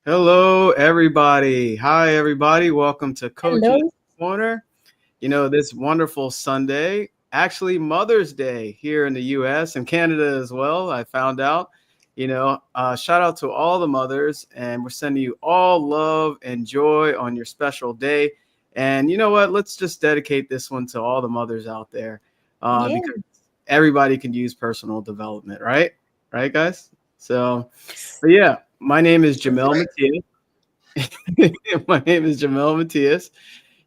Hello, everybody. Hi, everybody. Welcome to Coach's Hello. Corner. This wonderful Sunday, actually Mother's Day here in the US and Canada as well. I found out, shout out to all the mothers, and we're sending you all love and joy on your special day. And you know what? Let's just dedicate this one to all the mothers out there Yeah. because everybody can use personal development, right? Right, guys? So, but yeah, my name is That's Jamel right. Matias. My name is Jamel Matias.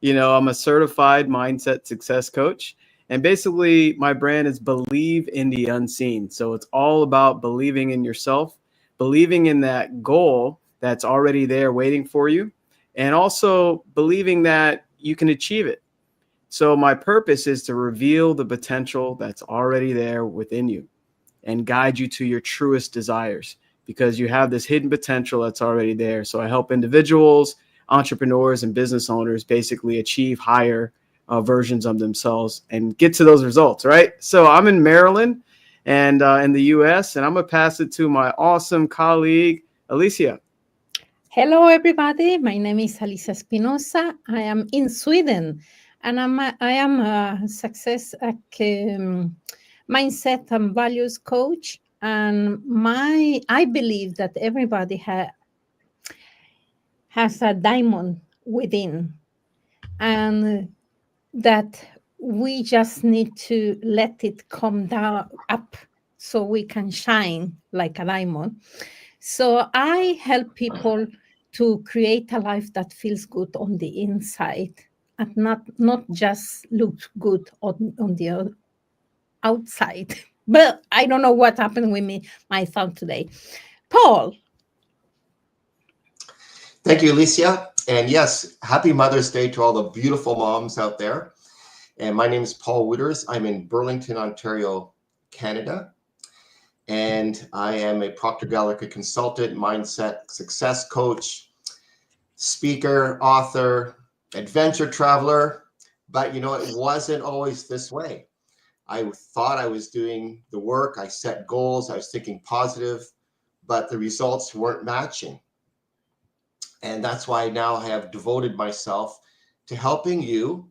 I'm a certified mindset success coach. And basically, my brand is Believe in the Unseen. So it's all about believing in yourself, believing in that goal that's already there waiting for you, and also believing that you can achieve it. So my purpose is to reveal the potential that's already there within you and guide you to your truest desires because you have this hidden potential that's already there. So I help individuals, entrepreneurs, and business owners basically achieve higher versions of themselves and get to those results, right? So I'm in Maryland and in the US, and I'm going to pass it to my awesome colleague, Alicia. Hello, everybody. My name is Alicia Espinosa. I am in Sweden, and I am a success mindset and values coach. And I believe that everybody has a diamond within, and that we just need to let it come down up so we can shine like a diamond. So I help people to create a life that feels good on the inside and not just looks good on the outside. But I don't know what happened with my thought today. Paul. Thank you, Alicia. And yes, happy Mother's Day to all the beautiful moms out there. And my name is Paul Wooters. I'm in Burlington, Ontario, Canada. And I am a Proctor Gallagher consultant, mindset success coach, speaker, author, adventure traveler. But it wasn't always this way. I thought I was doing the work. I set goals. I was thinking positive, but the results weren't matching. And that's why now I have devoted myself to helping you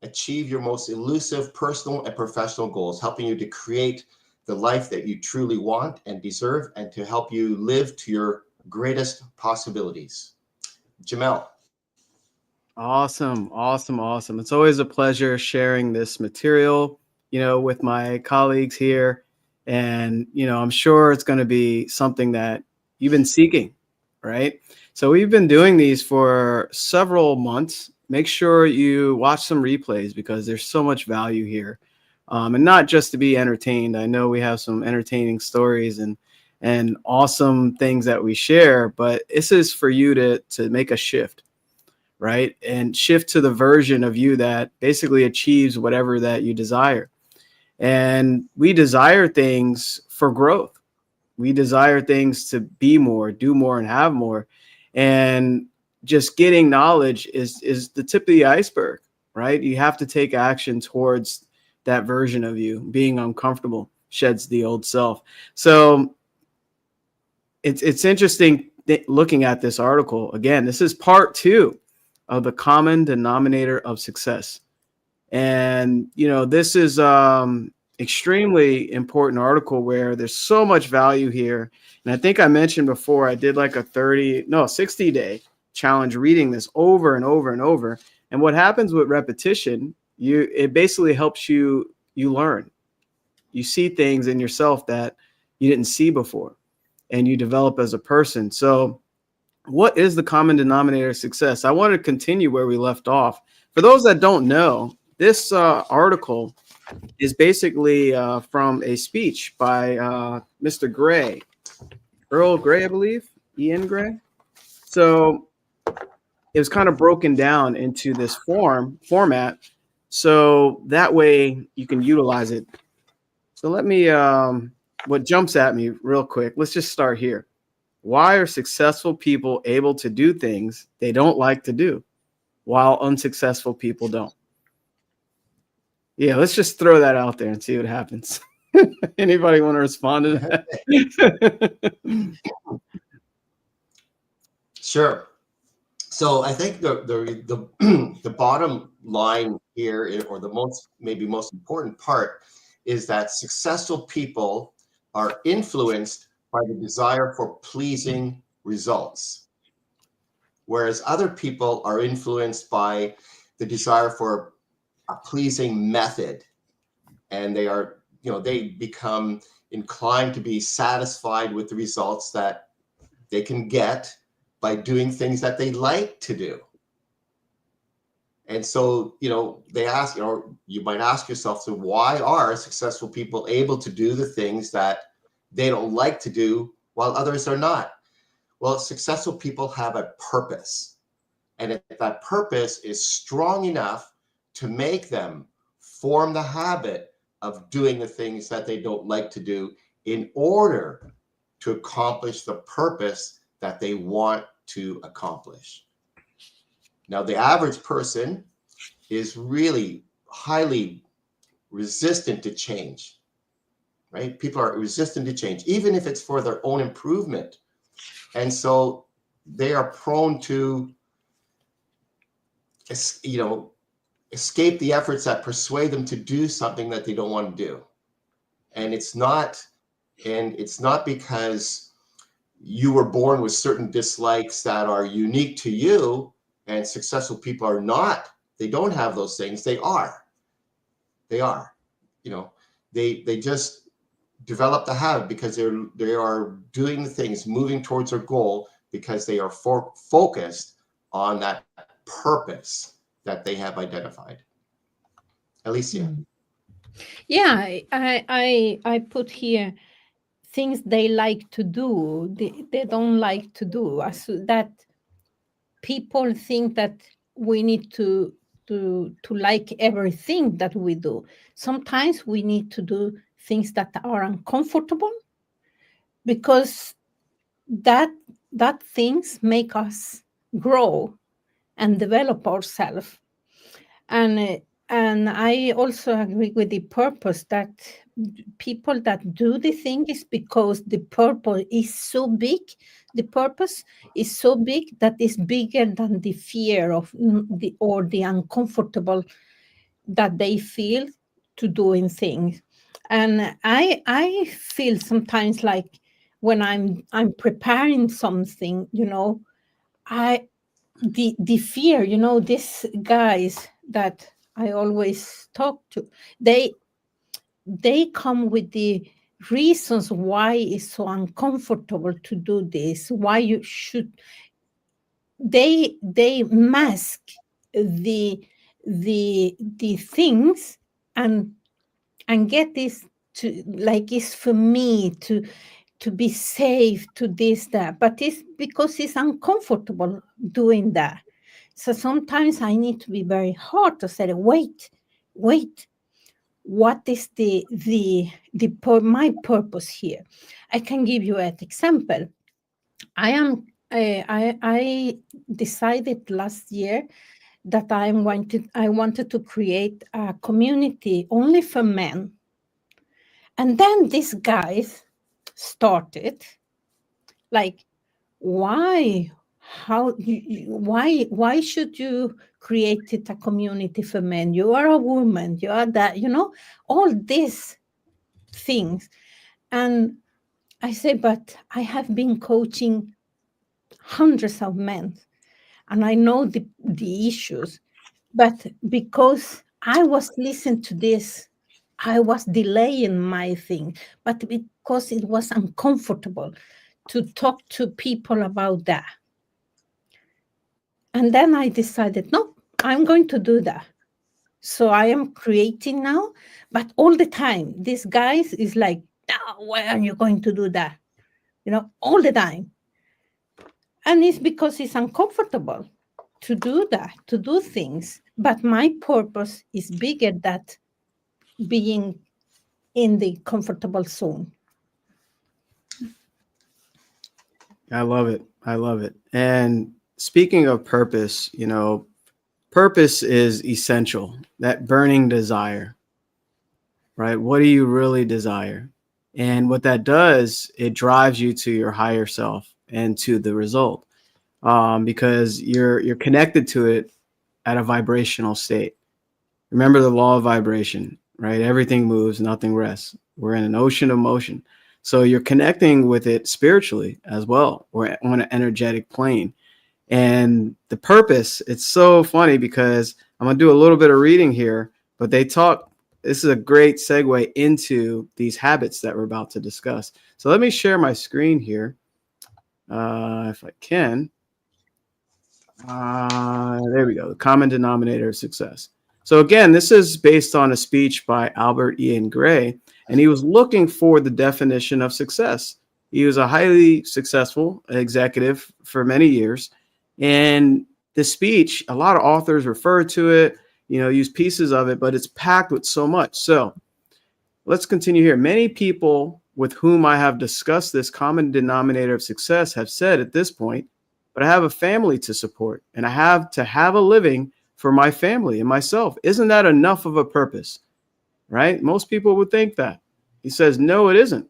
achieve your most elusive personal and professional goals, helping you to create the life that you truly want and deserve, and to help you live to your greatest possibilities. Jamel. Awesome, awesome, awesome. It's always a pleasure sharing this material, with my colleagues here. And, I'm sure it's going to be something that you've been seeking, right? So we've been doing these for several months. Make sure you watch some replays because there's so much value here. And not just to be entertained. I know we have some entertaining stories and awesome things that we share, but this is for you to make a shift, right? And shift to the version of you that basically achieves whatever that you desire. And we desire things for growth. We desire things to be more, do more, and have more. And just getting knowledge is the tip of the iceberg, right? You have to take action towards that version of you. Being uncomfortable sheds the old self. So it's interesting looking at this article. Again, this is part 2 of the Common Denominator of Success. And, this is extremely important article where there's so much value here. And I think I mentioned before, I did like a 60-day challenge reading this over and over and over. And what happens with repetition, it basically helps you learn. You see things in yourself that you didn't see before, and you develop as a person. So what is the common denominator of success? I want to continue where we left off. For those that don't know, this article is basically from a speech by Mr. Gray, Earl Gray, I believe, Ian Gray. So it was kind of broken down into this format, so that way you can utilize it. So let me, what jumps at me real quick, let's just start here. Why are successful people able to do things they don't like to do, while unsuccessful people don't? Yeah, let's just throw that out there and see what happens. Anybody want to respond to that? Sure. So I think the bottom line here, or the most important part, is that successful people are influenced by the desire for pleasing results, whereas other people are influenced by the desire for a pleasing method, and they become inclined to be satisfied with the results that they can get by doing things that they like to do. And so, they ask, you might ask yourself, so why are successful people able to do the things that they don't like to do while others are not? Well, successful people have a purpose. And if that purpose is strong enough to make them form the habit of doing the things that they don't like to do in order to accomplish the purpose that they want to accomplish. Now, the average person is really highly resistant to change, right? People are resistant to change, even if it's for their own improvement. And so they are prone to, escape the efforts that persuade them to do something that they don't want to do. And it's not because you were born with certain dislikes that are unique to you, and successful people are not. They don't have those things. They are. They just develop the habit because they are doing the things, moving towards their goal, because they are focused on that purpose that they have identified. Alicia. Yeah, I put here things they like to do, they don't like to do. As that people think that we need to like everything that we do. Sometimes we need to do things that are uncomfortable, because that things make us grow and develop ourselves. And I also agree with the purpose, that people that do the thing is because the purpose is so big. The purpose is so big that is bigger than the fear of the uncomfortable that they feel to doing things. And I feel sometimes like when I'm preparing something, the fear, these guys that I always talk to, they come with the reasons why it's so uncomfortable to do this, why you should. They mask the things and get this to, like, it's for me to be safe, to this, that, but it's because it's uncomfortable doing that. So sometimes I need to be very hard to say, wait, what is my purpose here? I can give you an example. I decided last year that I wanted to create a community only for men. And then these guys started like, why why should you create it a community for men? You are a woman, you are that, all these things. And I say, but I have been coaching hundreds of men and I know the issues, but because I was listening to this, I was delaying my thing, but because it was uncomfortable to talk to people about that. And then I decided, no, I'm going to do that. So I am creating now, but all the time, this guy is like, no, why are you going to do that? All the time. And it's because it's uncomfortable to do that, to do things. But my purpose is bigger than being in the comfortable zone. I love it. I love it. And speaking of purpose, purpose is essential, that burning desire, right? What do you really desire? And what that does, it drives you to your higher self and to the result. because you're connected to it at a vibrational state. Remember the law of vibration, right? Everything moves, nothing rests. We're in an ocean of motion. So you're connecting with it spiritually as well. We're on an energetic plane. And the purpose, it's so funny because I'm going to do a little bit of reading here, but this is a great segue into these habits that we're about to discuss. So let me share my screen here, if I can. There we go. The common denominator of success. So again, this is based on a speech by Albert Ian Gray, and he was looking for the definition of success. He was a highly successful executive for many years, and the speech, a lot of authors refer to it, use pieces of it, but it's packed with so much. So let's continue here. Many people with whom I have discussed this common denominator of success have said at this point, but I have a family to support and I have to have a living for my family and myself. Isn't that enough of a purpose? Right? Most people would think that. He says, no, it isn't.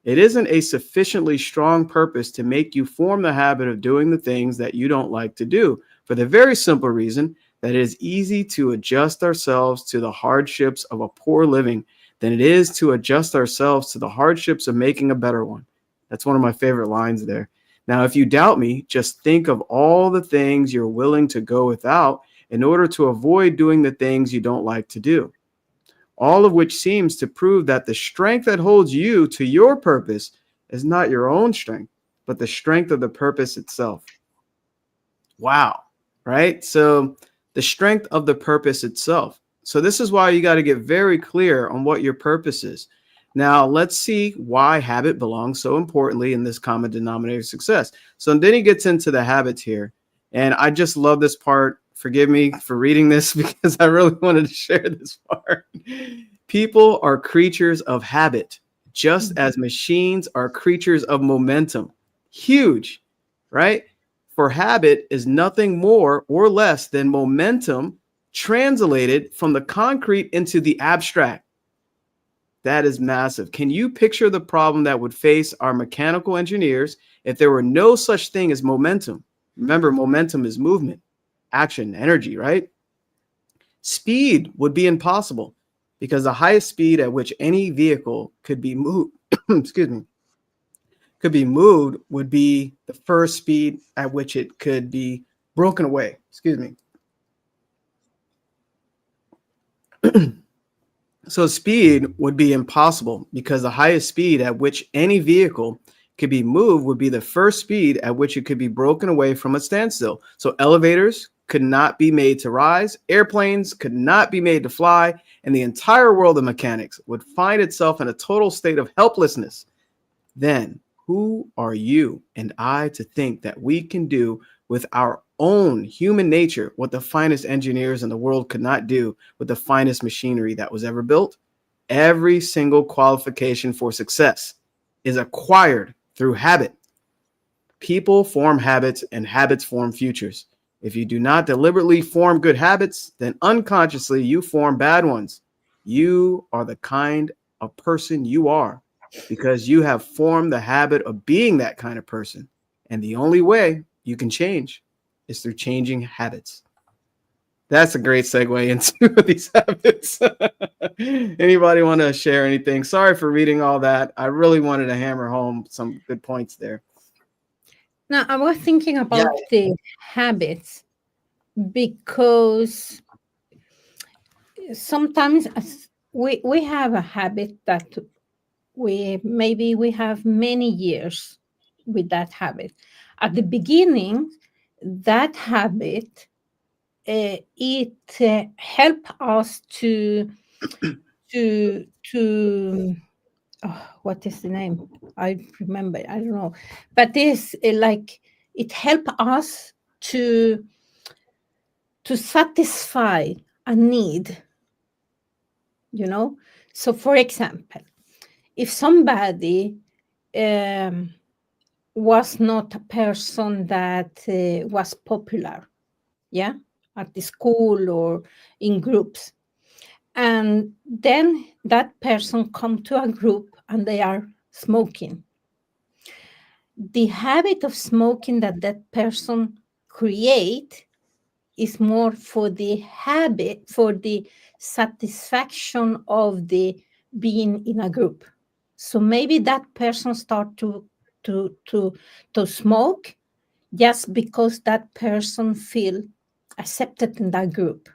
It isn't a sufficiently strong purpose to make you form the habit of doing the things that you don't like to do, for the very simple reason that it is easy to adjust ourselves to the hardships of a poor living than it is to adjust ourselves to the hardships of making a better one. That's one of my favorite lines there. Now, if you doubt me, just think of all the things you're willing to go without in order to avoid doing the things you don't like to do. All of which seems to prove that the strength that holds you to your purpose is not your own strength, but the strength of the purpose itself. Wow. Right? So the strength of the purpose itself. So this is why you got to get very clear on what your purpose is. Now, let's see why habit belongs so importantly in this common denominator of success. So then he gets into the habits here. And I just love this part. Forgive me for reading this because I really wanted to share this part. People are creatures of habit, just as machines are creatures of momentum. Huge, right? For habit is nothing more or less than momentum translated from the concrete into the abstract. That is massive. Can you picture the problem that would face our mechanical engineers if there were no such thing as momentum? Remember, momentum is movement, action, energy, right? Speed would be impossible because the highest speed at which any vehicle could be moved, could be moved would be the first speed at which it could be broken away. So speed would be impossible because the highest speed at which any vehicle could be moved would be the first speed at which it could be broken away from a standstill. So elevators could not be made to rise, airplanes could not be made to fly, and the entire world of mechanics would find itself in a total state of helplessness. Then who are you and I to think that we can do with our own human nature what the finest engineers in the world could not do with the finest machinery that was ever built? Every single qualification for success is acquired through habit. People form habits and habits form futures. If you do not deliberately form good habits, then unconsciously you form bad ones. You are the kind of person you are because you have formed the habit of being that kind of person. And the only way you can change is through changing habits. That's a great segue into these habits. Anybody want to share anything? Sorry for reading all that. I really wanted to hammer home some good points there. Now, I was thinking about the habits because sometimes we have a habit that we have many years with that habit. At the beginning, that habit it help us to what is the name? I remember. I don't know, but this like it help us to satisfy a need. So for example, if somebody was not a person that was popular, yeah, at the school or in groups, and then that person come to a group and they are smoking, the habit of smoking that that person create is more for the habit, for the satisfaction of the being in a group. So maybe that person start to to to smoke just because that person feel accepted in that group.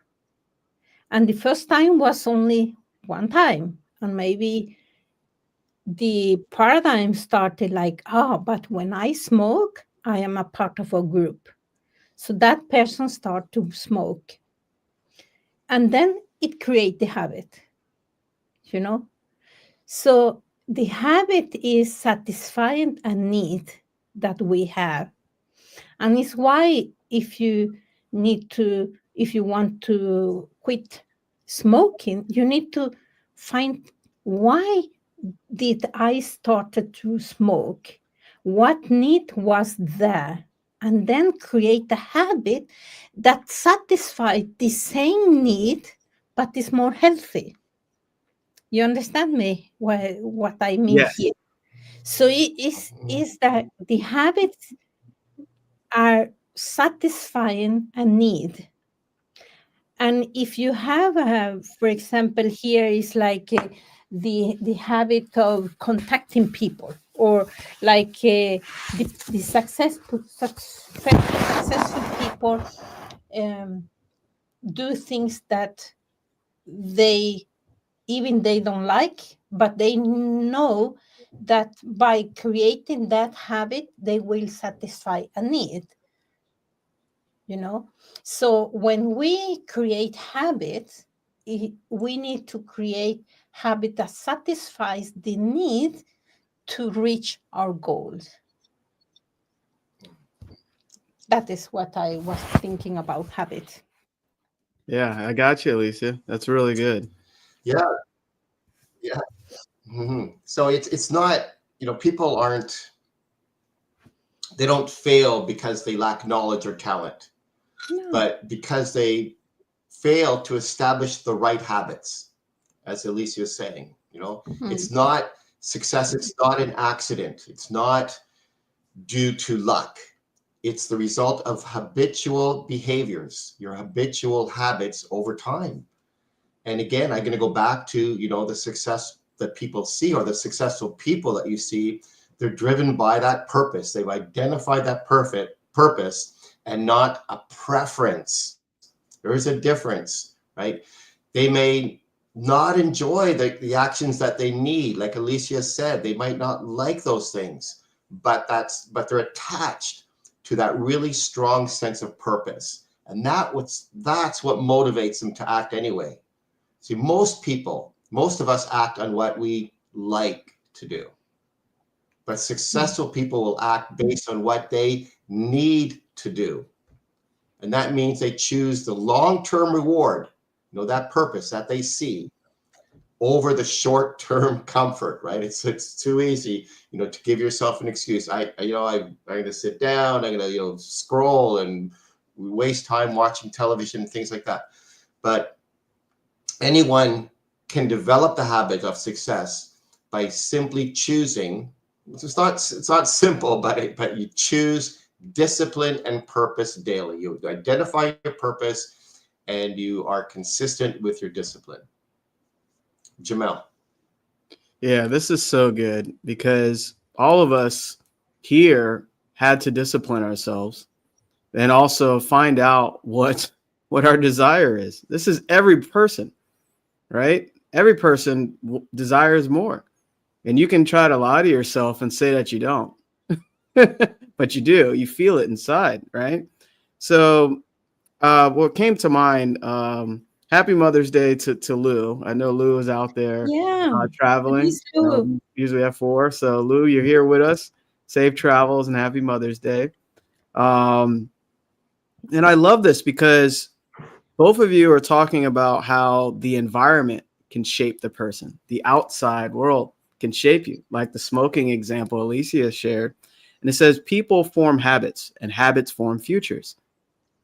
And the first time was only one time, and maybe the paradigm started like, oh, but when I smoke, I am a part of a group. So that person start to smoke, and then it create the habit, you know. So the habit is satisfying a need that we have, and it's why if you want to quit smoking, you need to find why did I started to smoke, what need was there, and then create a habit that satisfies the same need but is more healthy. You understand me what I mean Yes. here? So it is that the habits are satisfying a need. And if you have for example, here is like the habit of contacting people, or like the successful people um, do things that they even they don't like, but they know that by creating that habit they will satisfy a need, you know. So when we create habits, we need to create habit that satisfies the need to reach our goals. That is what I was thinking about habit. Yeah, I got you, Alicia. That's really good. Yeah, yeah. So it's not, people aren't, they don't fail because they lack knowledge or talent, No. but because they fail to establish the right habits, as Alicia is saying. It's not success, it's not an accident, it's not due to luck. It's the result of habitual behaviors, your habitual habits over time. And again, I'm going to go back to, the success that people see, or the successful people that you see. They're driven by that purpose. They've identified that perfect purpose and not a preference. There is a difference, right? They may not enjoy the actions that they need. Like Alicia said, they might not like those things, but they're attached to that really strong sense of purpose. And that's what motivates them to act anyway. See, most of us act on what we like to do, but successful people will act based on what they need to do. And that means they choose the long-term reward, that purpose that they see, over the short-term comfort, right? It's too easy, to give yourself an excuse. I'm going to sit down, I'm going to, scroll and waste time watching television and things like that. But anyone can develop the habit of success by simply choosing. It's not simple, but you choose discipline and purpose daily. You identify your purpose and you are consistent with your discipline. Jamel. Yeah, this is so good because all of us here had to discipline ourselves and also find out what our desire is. This is every person, right? Every person desires more. And you can try to lie to yourself and say that you don't. But you do. You feel it inside, right? So what came to mind, happy Mother's Day to Lou. I know Lou is out there Yeah, traveling. me too. Usually have 4. So Lou, you're here with us. Safe travels and happy Mother's Day. And I love this because both of you are talking about how the environment can shape the person. The outside world can shape you, like the smoking example Alicia shared. And it says people form habits and habits form futures.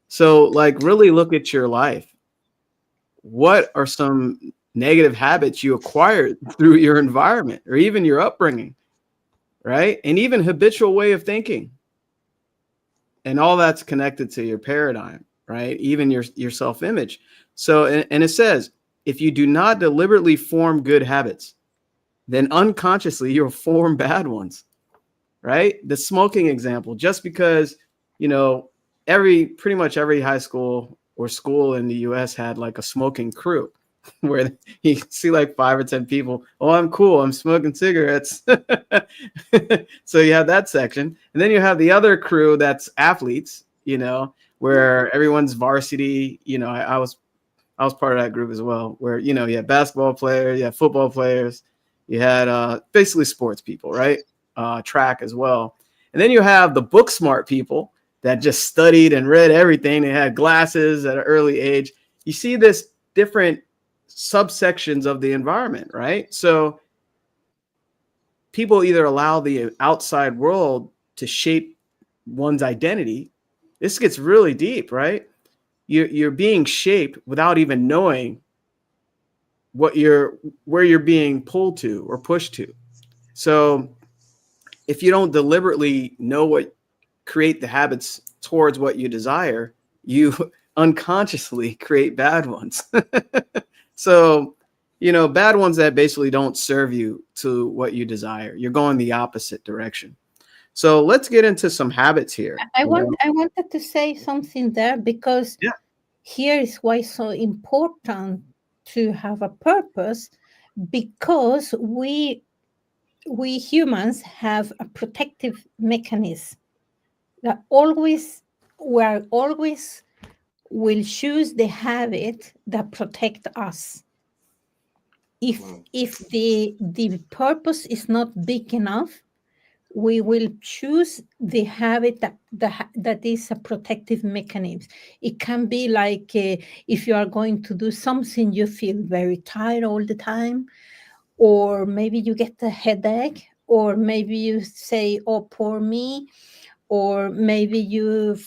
So like really look at your life. What are some negative habits you acquired through your environment or even your upbringing? right? And even habitual way of thinking. And all that's connected to your paradigm, right? Even your self-image. So, and it says, if you do not deliberately form good habits, then unconsciously you'll form bad ones, right? The smoking example, just because, you know, pretty much every high school or school in the US had like a smoking crew where you see like 5 or 10 people. Oh, I'm cool. I'm smoking cigarettes. So you have that section. And then you have the other crew that's athletes, you know, where everyone's varsity. You know, I was part of that group as well, where, you know, you had basketball players, you had football players, you had basically sports people, right? Track as well. And then you have the book smart people that just studied and read everything. They had glasses at an early age. You see this different subsections of the environment, right? So people either allow the outside world to shape one's identity. This gets really deep, right? You're being shaped without even knowing where you're being pulled to or pushed to. So if you don't deliberately know what create the habits towards what you desire, you unconsciously create bad ones. So, you know, bad ones that basically don't serve you to what you desire. You're going the opposite direction. So let's get into some habits here. I wanted to say something there, because Yeah. here is why it's so important to have a purpose, because we humans have a protective mechanism that we're always will choose the habit that protect us. If the purpose is not big enough, we will choose the habit that is a protective mechanism. It can be like, if you are going to do something, you feel very tired all the time, or maybe you get a headache, or maybe you say, oh, poor me, or maybe you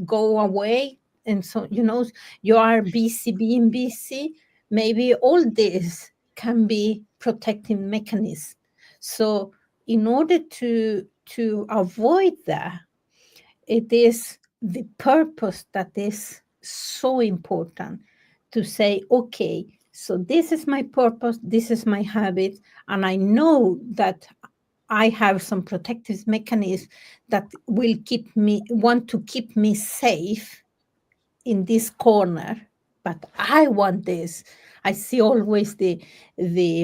go away, and so, you know, you are busy being busy. Maybe all this can be protective mechanism. So in order to avoid that, it is the purpose that is so important, to say, okay, so this is my purpose, this is my habit, and I know that I have some protective mechanism that will want to keep me safe in this corner, but I want this. I see always the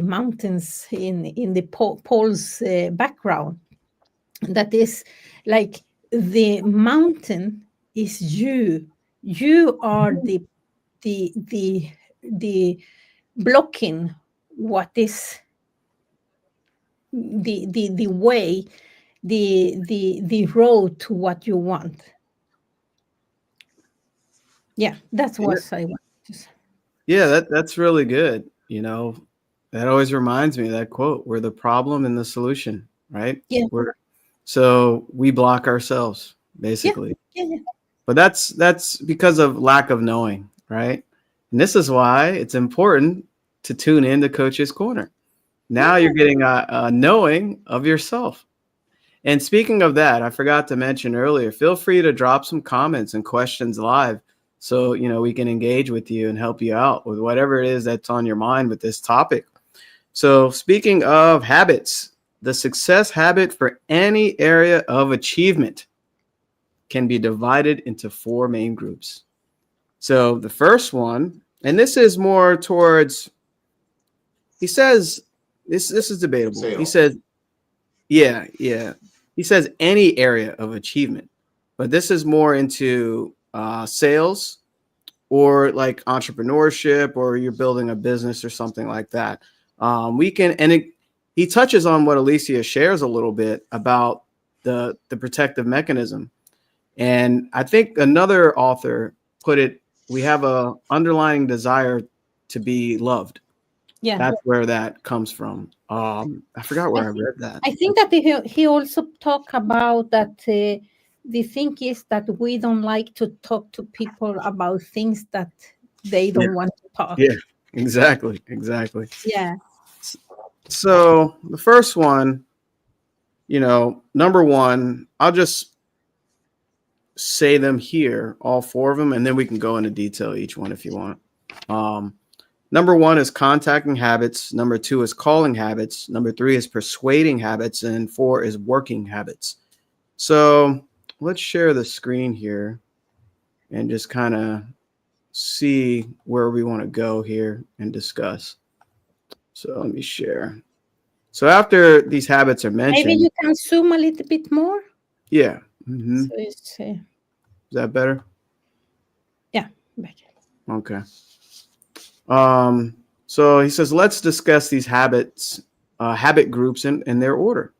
mountains in the poles background. That is like, the mountain is you. You are the blocking what is the way, the road to what you want. Yeah, that's what I want to say. Yeah, that's really good. You know, that always reminds me of that quote, we're the problem and the solution, right? Yeah. So we block ourselves, Yeah, basically. yeah. But that's because of lack of knowing, right? And this is why it's important to tune in to Coach's Corner. Now you're getting a knowing of yourself. And speaking of that, I forgot to mention earlier, feel free to drop some comments and questions live, so, you know, we can engage with you and help you out with whatever it is that's on your mind with this topic. So speaking of habits, the success habit for any area of achievement can be divided into 4 main groups. So the first one, and this is more towards, he says, this is debatable. Sales. He says, yeah. He says any area of achievement, but this is more into sales, or like entrepreneurship, or you're building a business or something like that. He touches on what Alicia shares a little bit about the protective mechanism. And I think another author put it, we have a underlying desire to be loved. Yeah. That's where that comes from. I forgot where I read that. I think that he also talked about that the thing is that we don't like to talk to people about things that they don't want to talk. Yeah, exactly. Yeah. So the first one Number one, I'll just say them here, all four of them, and then we can go into detail each one if you want. Number one is contacting habits. Number two is calling habits. Number three is persuading habits. And four is working habits. So let's share the screen here and just kind of see where we want to go here and discuss. So let me share. So after these habits are mentioned. Maybe you can zoom a little bit more. Yeah. Mm-hmm. So it's, is that better? Yeah, better. Okay. So he says, let's discuss these habits, habit groups in their order.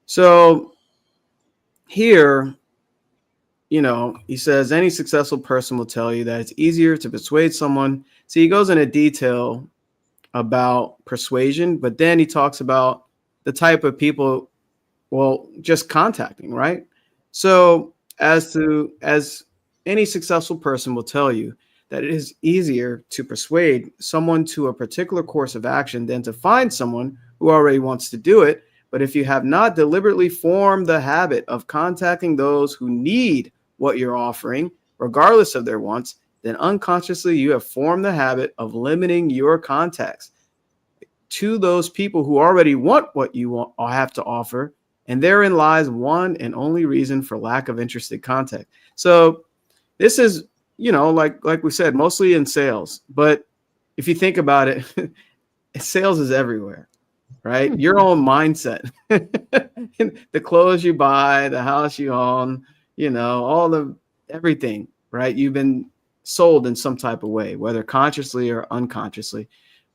So here, he says any successful person will tell you that it's easier to persuade someone. So he goes into detail about persuasion, but then he talks about the type of people, well, just contacting, right? So as any successful person will tell you that it is easier to persuade someone to a particular course of action than to find someone who already wants to do it. But if you have not deliberately formed the habit of contacting those who need what you're offering, regardless of their wants, then unconsciously you have formed the habit of limiting your contacts to those people who already want what you have to offer. And therein lies one and only reason for lack of interested contact. So this is, like we said, mostly in sales. But if you think about it, sales is everywhere, right? Your own mindset, the clothes you buy, the house you own, everything, right? You've been sold in some type of way, whether consciously or unconsciously.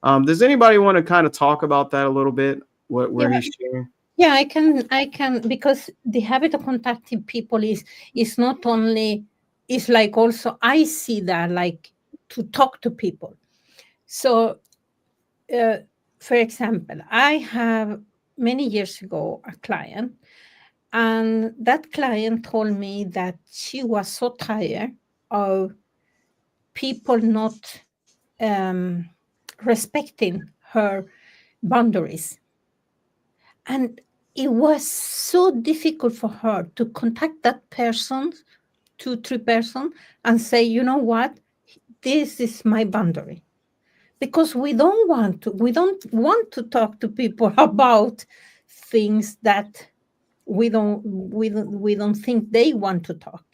Does anybody want to kind of talk about that a little bit? Where he's sharing? Yeah, I can, because the habit of contacting people is not only, it's like also I see that like to talk to people. So, for example, I have many years ago a client, and that client told me that she was so tired of people not respecting her boundaries. And it was so difficult for her to contact that person, 2, 3 person, and say, you know what, this is my boundary. Because we don't want to talk to people about things that we don't think they want to talk.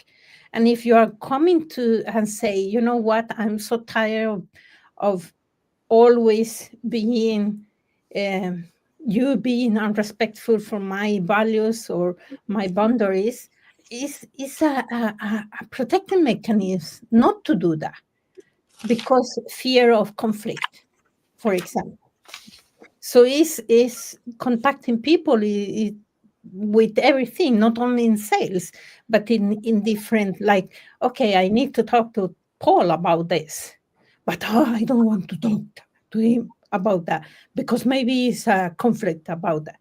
And if you are coming to and say, you know what, I'm so tired of always being you being unrespectful for my values or my boundaries, is a protective mechanism not to do that, because fear of conflict, for example. So is contacting people with everything, not only in sales, but in different, like, okay, I need to talk to Paul about this, but I don't want to talk to him about that because maybe it's a conflict about that,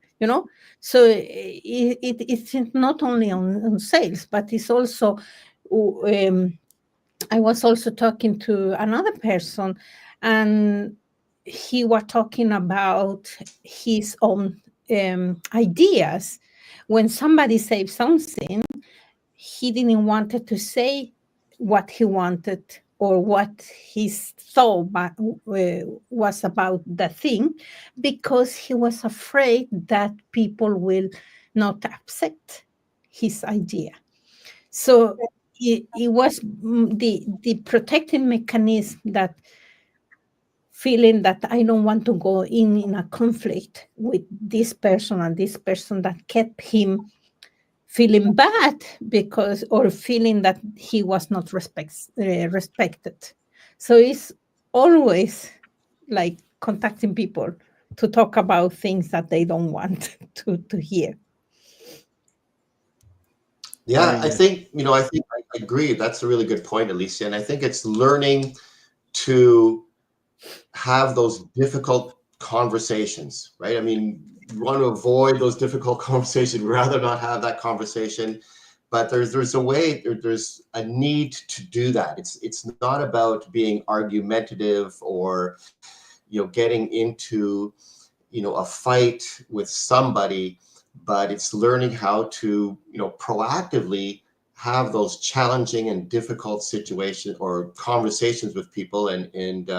So it's not only on sales, but it's also, I was also talking to another person, and he was talking about his own ideas. When somebody said something, he didn't want to say what he wanted or what his thought was about the thing, because he was afraid that people will not accept his idea. So it was the protective mechanism, that feeling that I don't want to go in a conflict with this person and this person, that kept him feeling bad because, or feeling that he was not respected. So it's always like contacting people to talk about things that they don't want to hear. Yeah, I think I agree. That's a really good point, Alicia. And I think it's learning to have those difficult conversations, right? I mean, you want to avoid those difficult conversations, rather not have that conversation. But there's a way, there's a need to do that. It's not about being argumentative or getting into a fight with somebody but it's learning how to, proactively have those challenging and difficult situations or conversations with people. And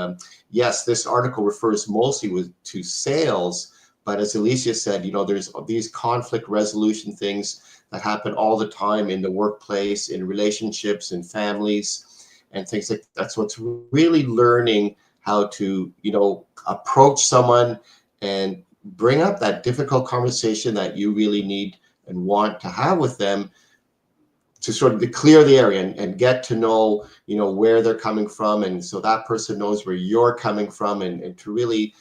yes, this article refers mostly to sales, but as Alicia said, there's these conflict resolution things that happen all the time in the workplace, in relationships, in families, and things like that. So it's really learning how to, approach someone and bring up that difficult conversation that you really need and want to have with them, to sort of to clear the area and get to know, where they're coming from. And so that person knows where you're coming from, and to really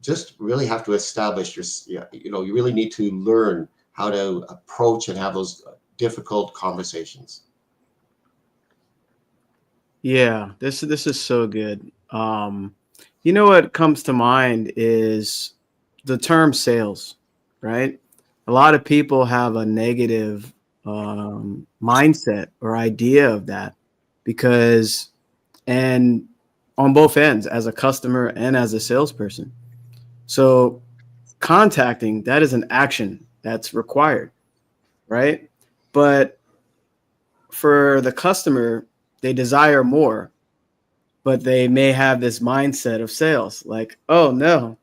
just really have to establish you really need to learn how to approach and have those difficult conversations. Yeah, this is so good. What comes to mind is the term sales, right? A lot of people have a negative mindset or idea of that because, and on both ends, as a customer and as a salesperson. So contacting, that is an action that's required, right? But for the customer, they desire more, but they may have this mindset of sales like, oh no,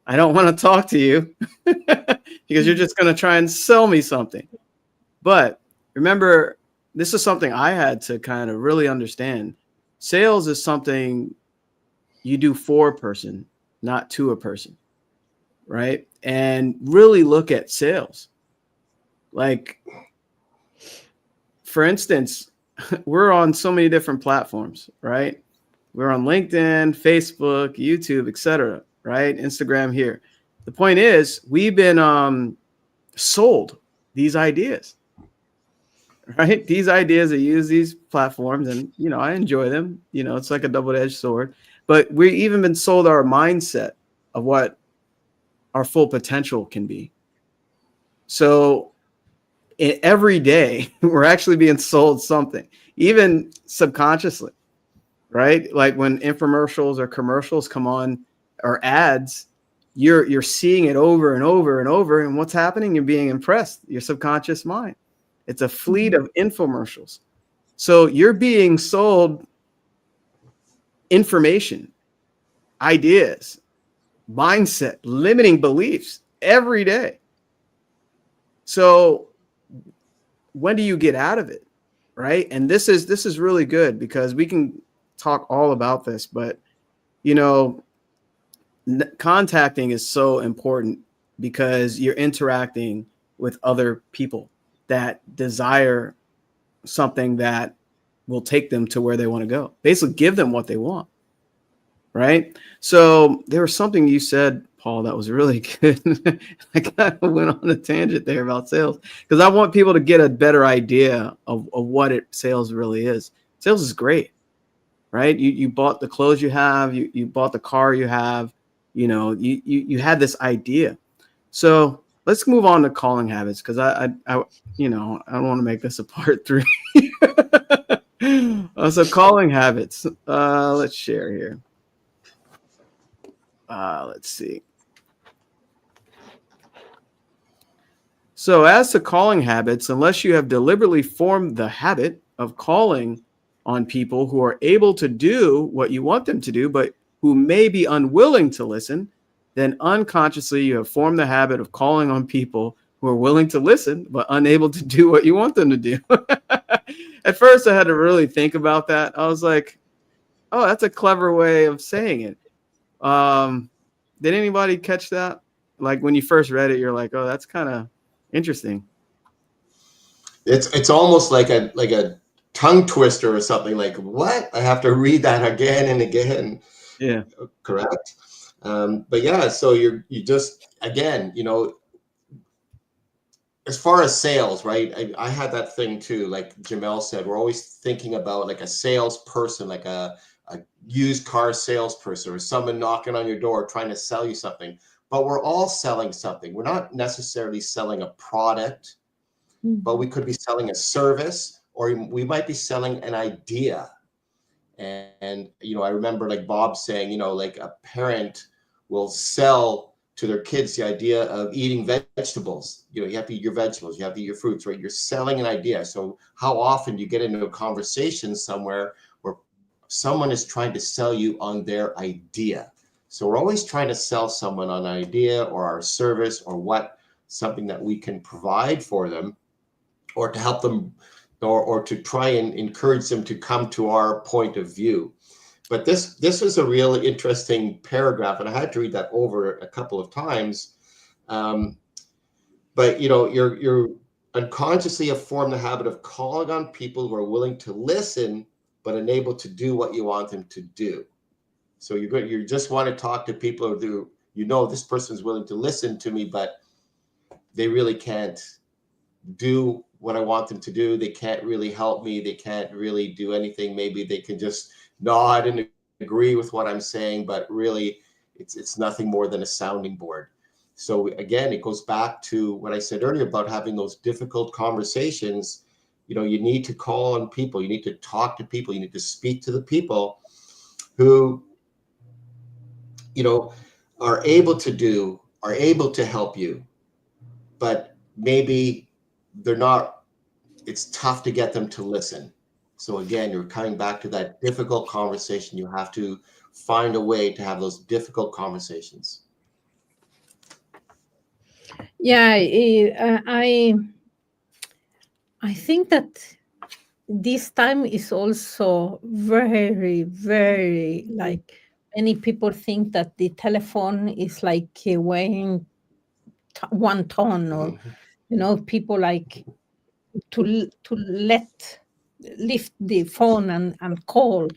I don't want to talk to you because you're just going to try and sell me something. But remember, this is something I had to kind of really understand. Sales is something you do for a person, not to a person, right? And really look at sales. Like, for instance, we're on so many different platforms, right? We're on LinkedIn, Facebook, YouTube, etc., right? Instagram here. The point is, we've been sold these ideas, right? These ideas that use these platforms, and I enjoy them. It's like a double-edged sword. But we've even been sold our mindset of what our full potential can be. So every day, we're actually being sold something, even subconsciously, right? Like when infomercials or commercials come on, or ads, you're seeing it over and over and over. And what's happening? You're being impressed. Your subconscious mind. It's a fleet of infomercials. So you're being sold information, ideas, mindset, limiting beliefs every day. So when do you get out of it? Right. And this is really good because we can talk all about this, but contacting is so important because you're interacting with other people that desire something that will take them to where they want to go. Basically, give them what they want. Right. So there was something you said, Paul, that was really good. I kind of went on a tangent there about sales because I want people to get a better idea of what sales really is. Sales is great, right? You bought the clothes you have, you bought the car you have, you had this idea. So let's move on to calling habits because I don't want to make this a part 3. So calling habits. Let's share here. Let's see. So as to calling habits, unless you have deliberately formed the habit of calling on people who are able to do what you want them to do, but who may be unwilling to listen, then unconsciously you have formed the habit of calling on people who are willing to listen, but unable to do what you want them to do. At first, I had to really think about that. I was like, oh, that's a clever way of saying it. Did anybody catch that? Like when you first read it, you're like, oh, that's kind of interesting. It's almost like a tongue twister or something. Like, what? I have to read that again and again. Yeah. Correct. But yeah, so you just, again, as far as sales, right? I had that thing too. Like Jamel said, we're always thinking about like a salesperson, like a used car salesperson or someone knocking on your door trying to sell you something. But we're all selling something. We're not necessarily selling a product, but we could be selling a service, or we might be selling an idea. And I remember like Bob saying, like a parent will sell to their kids the idea of eating vegetables. You know, you have to eat your vegetables, you have to eat your fruits, right? You're selling an idea. So how often do you get into a conversation somewhere where someone is trying to sell you on their idea? So we're always trying to sell someone on an idea or our service or what, something that we can provide for them, or to help them, or to try and encourage them to come to our point of view. But this was a really interesting paragraph, and I had to read that over a couple of times. But you know, you're unconsciously have formed the habit of calling on people who are willing to listen, but unable to do what you want them to do. So you just want to talk to people who you know this person is willing to listen to me, but they really can't do what I want them to do. They can't really help me. They can't really do anything. Maybe they can just nod and agree with what I'm saying, but really it's nothing more than a sounding board. So again, it goes back to what I said earlier about having those difficult conversations. You know, you need to call on people. You need to talk to people. You need to speak to the people who, you know, are able to help you, but maybe they're not, it's tough to get them to listen. So again, you're coming back to that difficult conversation. You have to find a way to have those difficult conversations. Yeah, I think that this time is also very, very, like, many people think that the telephone is like weighing 1 ton, or you know, people like to lift the phone and call,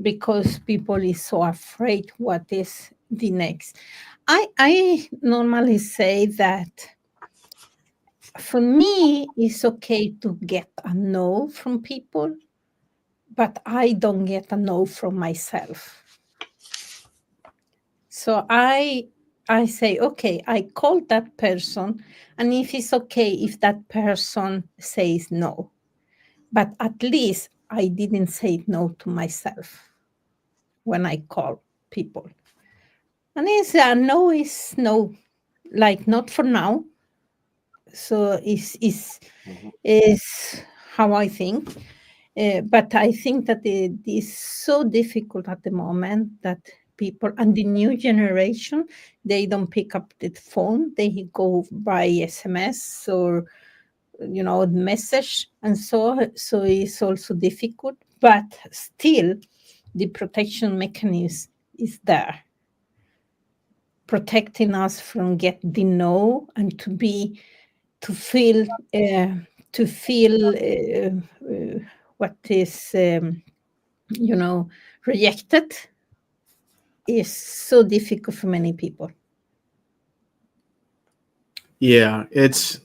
because people is so afraid what is the next. I normally say that for me it's okay to get a no from people, but I don't get a no from myself. So I say, okay, I call that person, and if it's okay if that person says no, but at least I didn't say no to myself when I call people. And it's no is no, like not for now. So is how I think. But I think that it is so difficult at the moment that people and the new generation, they don't pick up the phone. They go by SMS or, you know, message, and so it's also difficult. But still, the protection mechanism is there, protecting us from get the no, and to feel what is you know, rejected is so difficult for many people. Yeah, that's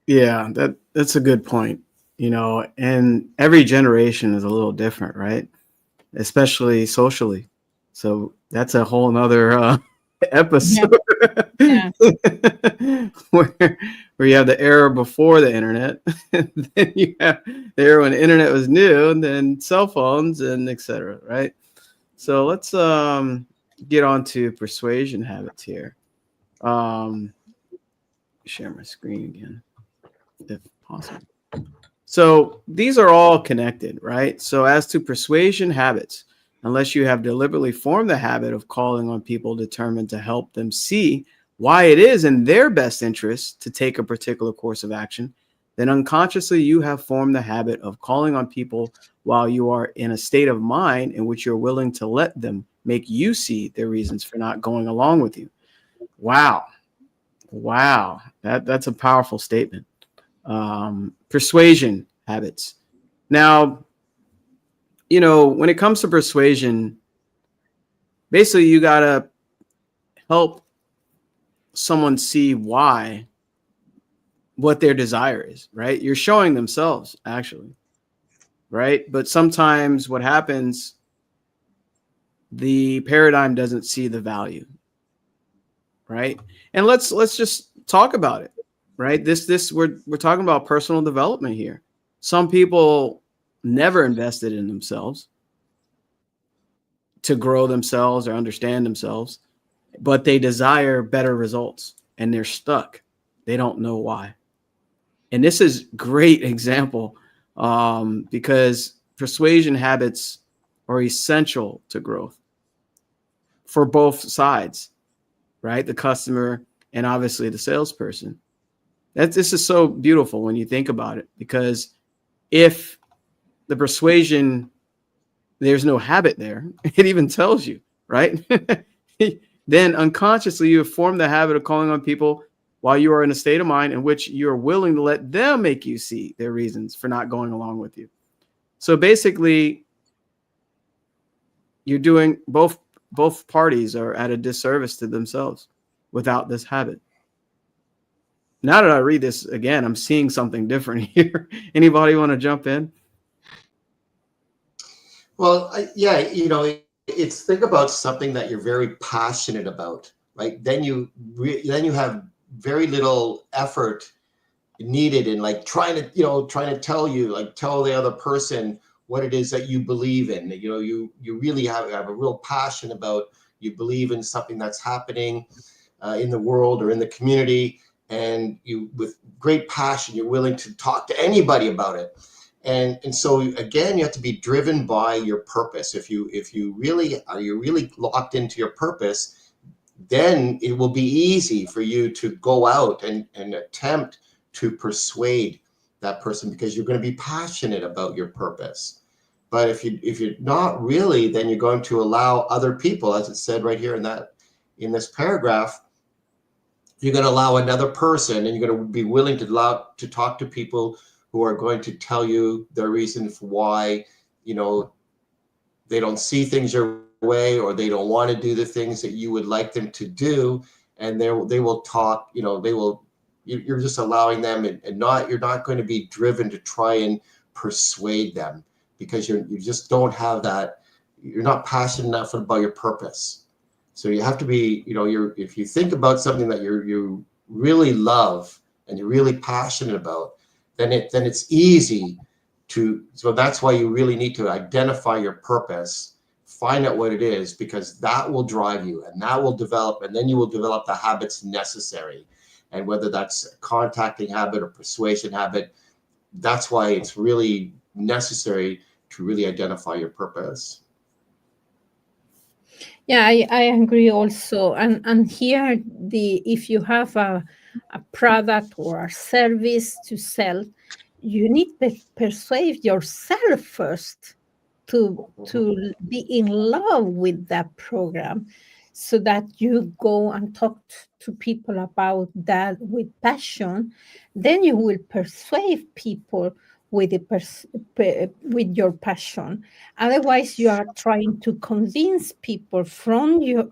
a good point. You know, and every generation is a little different, right? Especially socially. So that's a whole nother episode. Yeah. where you have the era before the internet, and then you have the era when the internet was new, and then cell phones and etc. Right? So let's get on to persuasion habits here. Share my screen again, if possible. So these are all connected, right? So as to persuasion habits, unless you have deliberately formed the habit of calling on people determined to help them see why it is in their best interest to take a particular course of action, then unconsciously you have formed the habit of calling on people while you are in a state of mind in which you're willing to let them make you see their reasons for not going along with you. Wow. That's a powerful statement. Persuasion habits. Now, you know, when it comes to persuasion, basically you got to help someone see why, what their desire is, right? You're showing themselves, actually, right? But sometimes what happens, the paradigm doesn't see the value, right? And let's just talk about it, right? We're talking about personal development here. Some people never invested in themselves to grow themselves or understand themselves. but they desire better results and they're stuck. They don't know why. And this is great example because persuasion habits are essential to growth for both sides, right? The customer and obviously the salesperson. This is so beautiful when you think about it, because if the persuasion, there's no habit there, it even tells you, right? Then unconsciously you have formed the habit of calling on people while you are in a state of mind in which you're willing to let them make you see their reasons for not going along with you. So basically, you're doing both parties are at a disservice to themselves without this habit. Now that I read this again, I'm seeing something different here. Anybody want to jump in? Well, yeah, it's think about something that you're very passionate about, right? Then you have very little effort needed in like trying to tell the other person what it is that you believe in. You really have a real passion about, you believe in something that's happening in the world or in the community, and you, with great passion, you're willing to talk to anybody about it. And so again, you have to be driven by your purpose. If you really are, you're really locked into your purpose, then it will be easy for you to go out and attempt to persuade that person, because you're going to be passionate about your purpose. But if you're not really, then you're going to allow other people, as it said right here in this paragraph, you're going to allow another person, and you're going to be willing to talk to people who are going to tell you their reason for why, they don't see things your way, or they don't want to do the things that you would like them to do. And they will talk, you're just allowing them, and you're not going to be driven to try and persuade them, because you just don't have that, you're not passionate enough about your purpose. So you have to be, if you think about something that you really love and you're really passionate about, then it's easy to. So that's why you really need to identify your purpose, find out what it is, because that will drive you, and that will develop, and then you will develop the habits necessary. And whether that's a contacting habit or persuasion habit, that's why it's really necessary to really identify your purpose. Yeah, I agree also. And here, if you have a product or a service to sell, you need to persuade yourself first to be in love with that program, so that you go and talk to people about that with passion. Then you will persuade people with with your passion. Otherwise, you are trying to convince people from your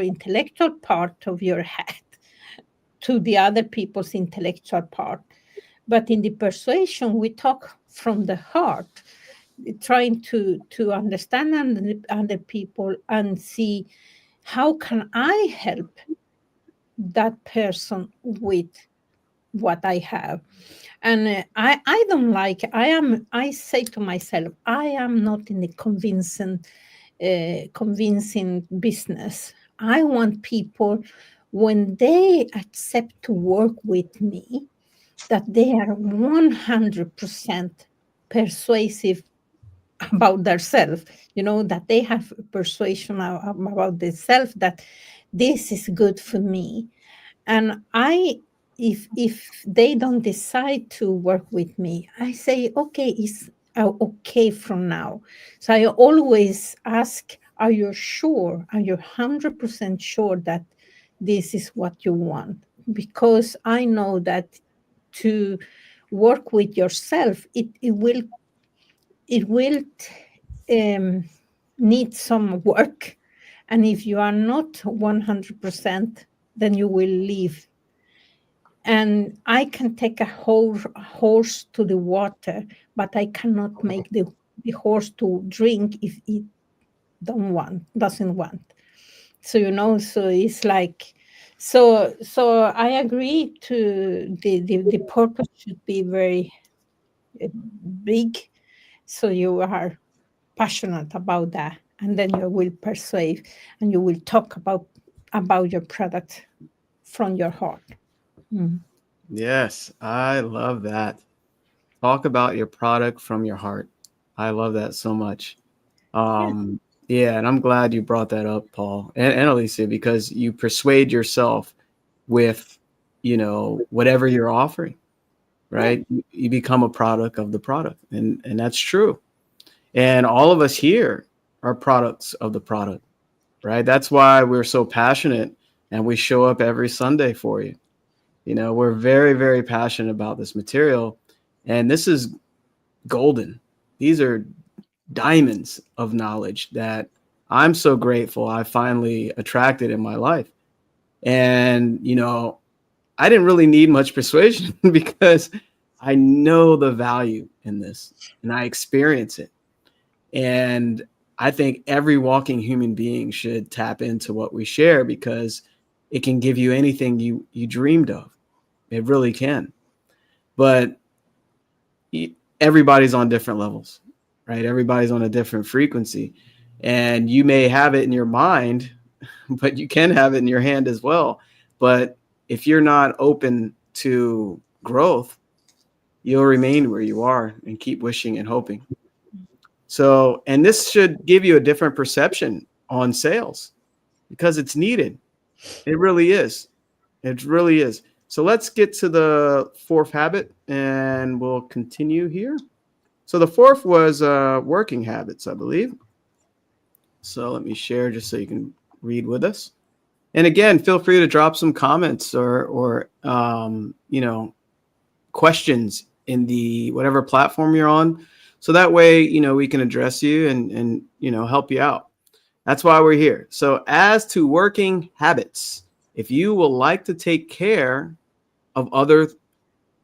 intellectual part of your head to the other people's intellectual part. But in the persuasion, we talk from the heart, trying to understand other people and see how can I help that person with what I have. And I don't like, I say to myself, I am not in the convincing business. I want people, when they accept to work with me, that they are 100% persuasive about themselves, that they have persuasion about themselves, that this is good for me. And if they don't decide to work with me, I say, okay, it's okay from now. So I always ask, are you sure? Are you 100% sure that this is what you want? Because I know that to work with yourself, it will need some work. And if you are not 100%, then you will leave. And I can take a whole horse to the water, but I cannot make the horse to drink if it doesn't want. So it's like, so I agree to the purpose should be very big. So you are passionate about that, and then you will persuade, and you will talk about about your product from your heart. Mm. Yes, I love that. Talk about your product from your heart. I love that so much. Yeah. Yeah, and I'm glad you brought that up, Paul and Alicia, because you persuade yourself with, whatever you're offering, Yeah. right? You become a product of the product, and that's true. And all of us here are products of the product, right? That's why we're so passionate and we show up every Sunday for you. We're very, very passionate about this material, and this is golden. These are diamonds of knowledge that I'm so grateful I finally attracted in my life. And, I didn't really need much persuasion because I know the value in this and I experience it. And I think every walking human being should tap into what we share because it can give you anything you dreamed of. It really can. But everybody's on different levels, right? Everybody's on a different frequency. And you may have it in your mind, but you can have it in your hand as well. But if you're not open to growth, you'll remain where you are and keep wishing and hoping. So, and this should give you a different perception on sales because it's needed. It really is. It really is. So let's get to the fourth habit and we'll continue here. So the fourth was working habits, I believe. So let me share just so you can read with us. And again, feel free to drop some comments or questions in the whatever platform you're on. So that way, we can address you and help you out. That's why we're here. So as to working habits, if you will like to take care of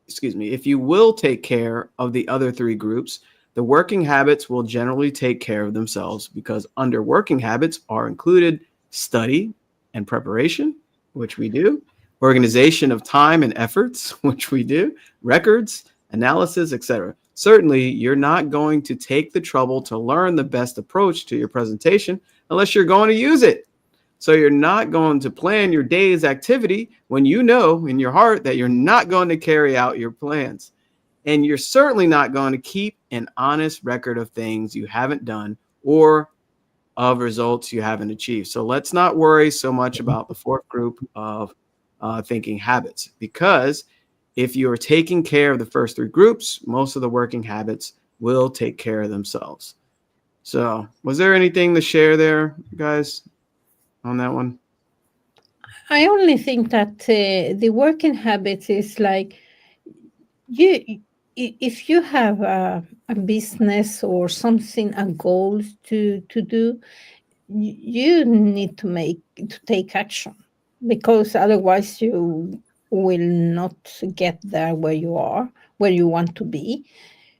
if you will take care of the other three groups, the working habits will generally take care of themselves because under working habits are included study and preparation, which we do, organization of time and efforts, which we do, records, analysis, etc. Certainly, you're not going to take the trouble to learn the best approach to your presentation unless you're going to use it. So you're not going to plan your day's activity when you know in your heart that you're not going to carry out your plans. And you're certainly not going to keep an honest record of things you haven't done or of results you haven't achieved. So let's not worry so much about the fourth group of thinking habits, because if you're taking care of the first three groups, most of the working habits will take care of themselves. So was there anything to share there, guys, on that one? I only think that the working habits is like you if you have a business or something, a goal to do, you need to take action, because otherwise you will not get there where you want to be.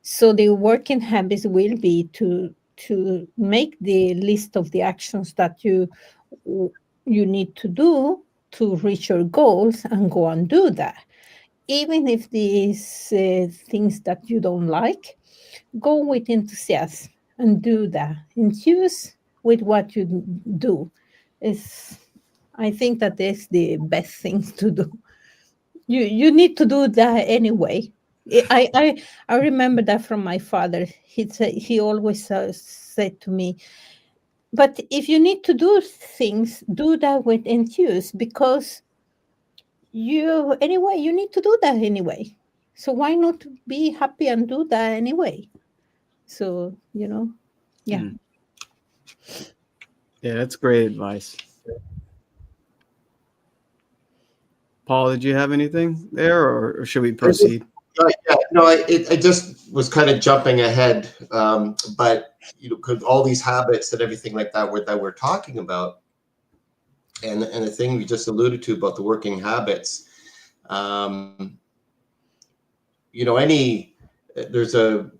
So the working habits will be to make the list of the actions that you need to do to reach your goals and go and do that. Even if these things that you don't like, go with enthusiasm and do that. Enthuse with what you do. Is I think that is the best thing to do. You need to do that anyway. I remember that from my father. He always said to me, "But if you need to do things, do that with enthusiasm, because you need to do that anyway. So why not be happy and do that anyway?" So yeah. Hmm. Yeah, that's great advice. Paul, did you have anything there, or should we proceed? Yeah, no, I just was kind of jumping ahead, but could all these habits and everything like that we're talking about, and the thing we just alluded to about the working habits, there's a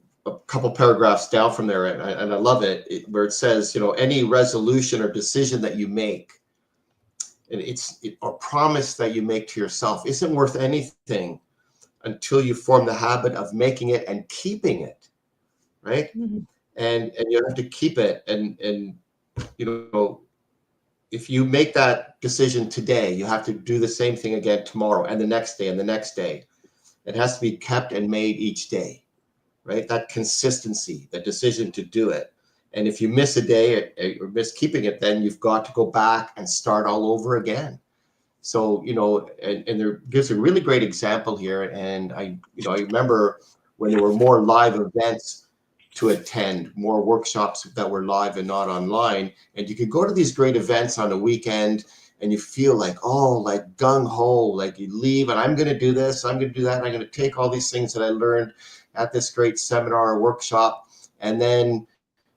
couple paragraphs down from there, and I love it, where it says, any resolution or decision that you make, and it's a promise that you make to yourself, isn't worth anything until you form the habit of making it and keeping it, right? Mhm. And you have to keep it, and if you make that decision today, you have to do the same thing again tomorrow and the next day and the next day. It has to be kept and made each day, right? That consistency, that decision to do it. And if you miss a day or miss keeping it, then you've got to go back and start all over again. So, and there gives a really great example here. And I remember when there were more live events to attend, more workshops that were live and not online. And you could go to these great events on a weekend and you feel like, oh, like gung ho, like you leave and I'm going to do this, I'm going to do that. And I'm going to take all these things that I learned at this great seminar or workshop. And then,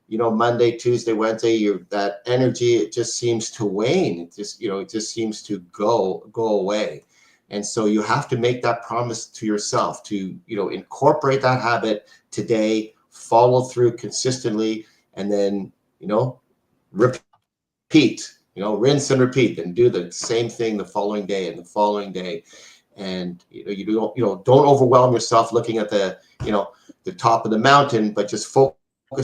Monday, Tuesday, Wednesday, that energy, it just seems to wane. It just seems to go away. And so you have to make that promise to yourself to, incorporate that habit today, follow through consistently, and then, repeat, rinse and repeat, and do the same thing the following day and the following day. And, don't overwhelm yourself looking at the top of the mountain, but just focus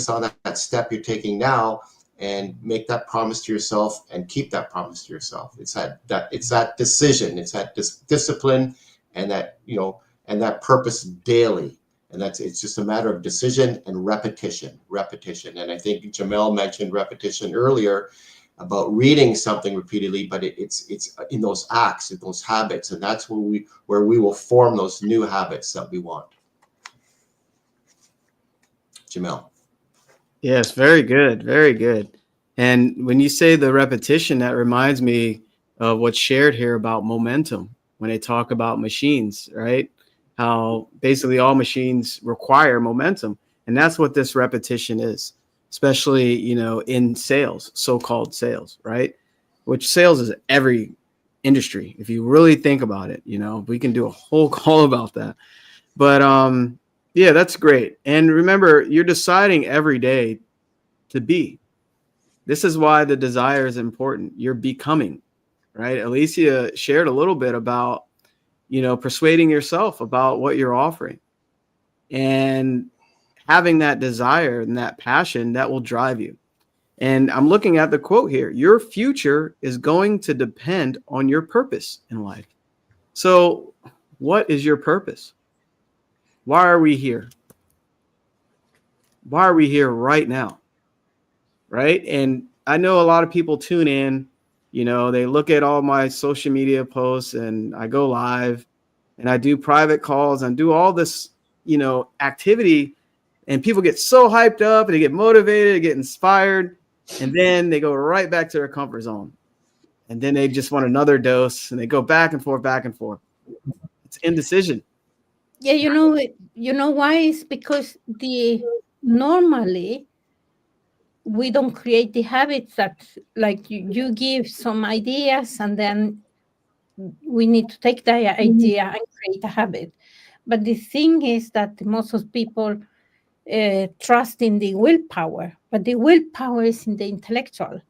on that step you're taking now and make that promise to yourself and keep that promise to yourself. It's that decision, it's that discipline and that purpose daily. And it's just a matter of decision and repetition. And I think Jamel mentioned repetition earlier about reading something repeatedly, but it's in those acts, in those habits. And that's where we will form those new habits that we want. Jamel. Yes, very good. Very good. And when you say the repetition, that reminds me of what's shared here about momentum when they talk about machines, right? How basically all machines require momentum. And that's what this repetition is, especially, in sales, so-called sales, right? Which sales is every industry. If you really think about it, we can do a whole call about that. But yeah, that's great. And remember, you're deciding every day to be. This is why the desire is important. You're becoming, right? Alicia shared a little bit about, persuading yourself about what you're offering and having that desire and that passion that will drive you. And I'm looking at the quote here. Your future is going to depend on your purpose in life. So what is your purpose? Why are we here? Why are we here right now? Right? And I know a lot of people tune in, they look at all my social media posts and I go live and I do private calls and do all this, activity, and people get so hyped up and they get motivated, they get inspired, and then they go right back to their comfort zone. And then they just want another dose and they go back and forth, back and forth. It's indecision. Yeah, why? It's because normally we don't create the habits that, like, you give some ideas and then we need to take the idea and create a habit. But the thing is that most of people trust in the willpower, but the willpower is in the intellectual,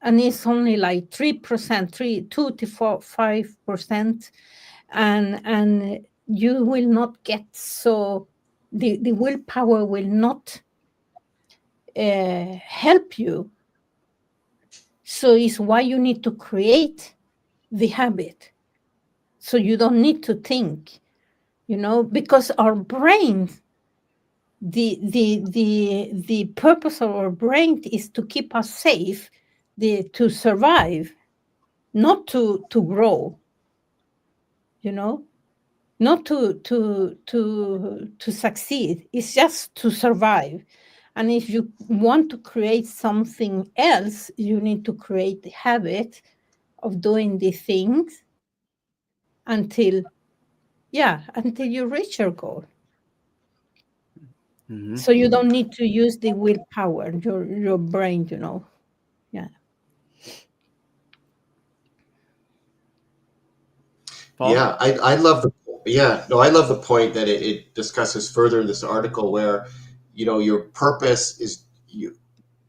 and it's only like 3%, 2 to 5%, and you will not get, so the willpower will not help you. So it's why you need to create the habit, so you don't need to think, because our brain, the purpose of our brain is to keep us safe, to survive, not to grow, not to succeed. It's just to survive. And if you want to create something else, you need to create the habit of doing the things until you reach your goal. Mm-hmm. So you don't need to use the willpower, your brain, Yeah. Paul? Yeah, I love the point that it discusses further in this article where, your purpose is you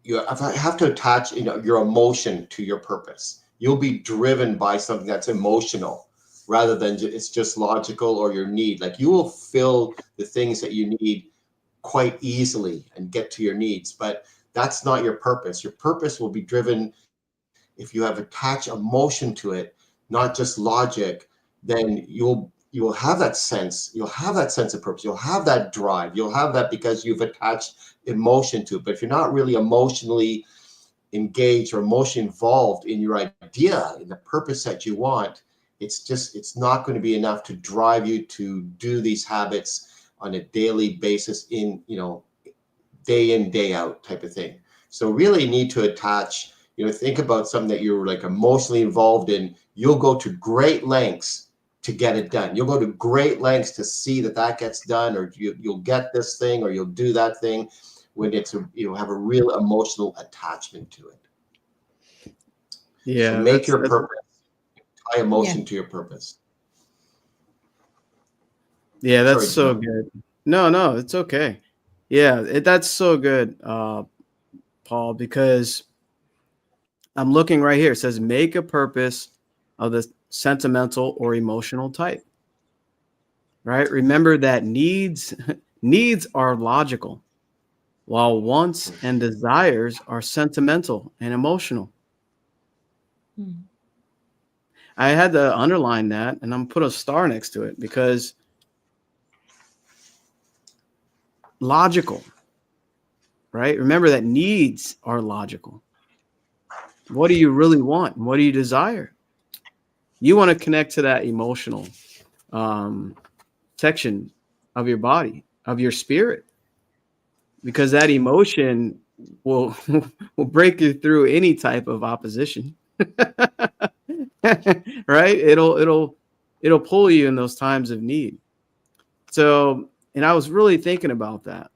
have to attach, your emotion to your purpose. You'll be driven by something that's emotional rather than it's just logical or your need. Like, you will fill the things that you need quite easily and get to your needs, but that's not your purpose. Your purpose will be driven if you have attached emotion to it, not just logic, then you'll have that sense. You'll have that sense of purpose. You'll have that drive. You'll have that because you've attached emotion to it. But if you're not really emotionally engaged or emotionally involved in your idea, in the purpose that you want, it's not going to be enough to drive you to do these habits on a daily basis, in, day in, day out type of thing. So really need to attach, think about something that you're like emotionally involved in. You'll go to great lengths to get it done. You'll go to great lengths to see that gets done, or you'll get this thing, or you'll do that thing when it's have a real emotional attachment to it. Yeah, so make your that's purpose, tie emotion to your purpose. yeah, that's Sorry, so Gino. good. No, it's okay. Yeah, that's so good, Paul, because I'm looking right here. It says make a purpose of the sentimental or emotional type. Right? Remember that needs are logical, while wants and desires are sentimental and emotional. Mm. I had to underline that, and I'm put a star next to it, because logical, right? Remember that needs are logical. What do you really want? And what do you desire? You want to connect to that emotional section of your body, of your spirit, because that emotion will will break you through any type of opposition. Right? It'll pull you in those times of need. So, and I was really thinking about that,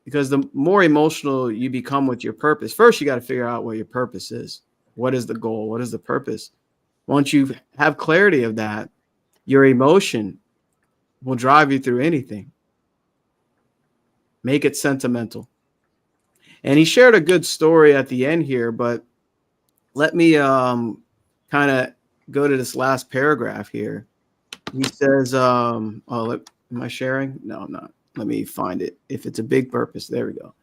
because the more emotional you become with your purpose, first you got to figure out what your purpose is. What is the goal? What is the purpose? Once you have clarity of that, your emotion will drive you through anything. Make it sentimental. And he shared a good story at the end here, but let me kind of go to this last paragraph here. He says, am I sharing? No, I'm not. Let me find it. If it's a big purpose, there we go.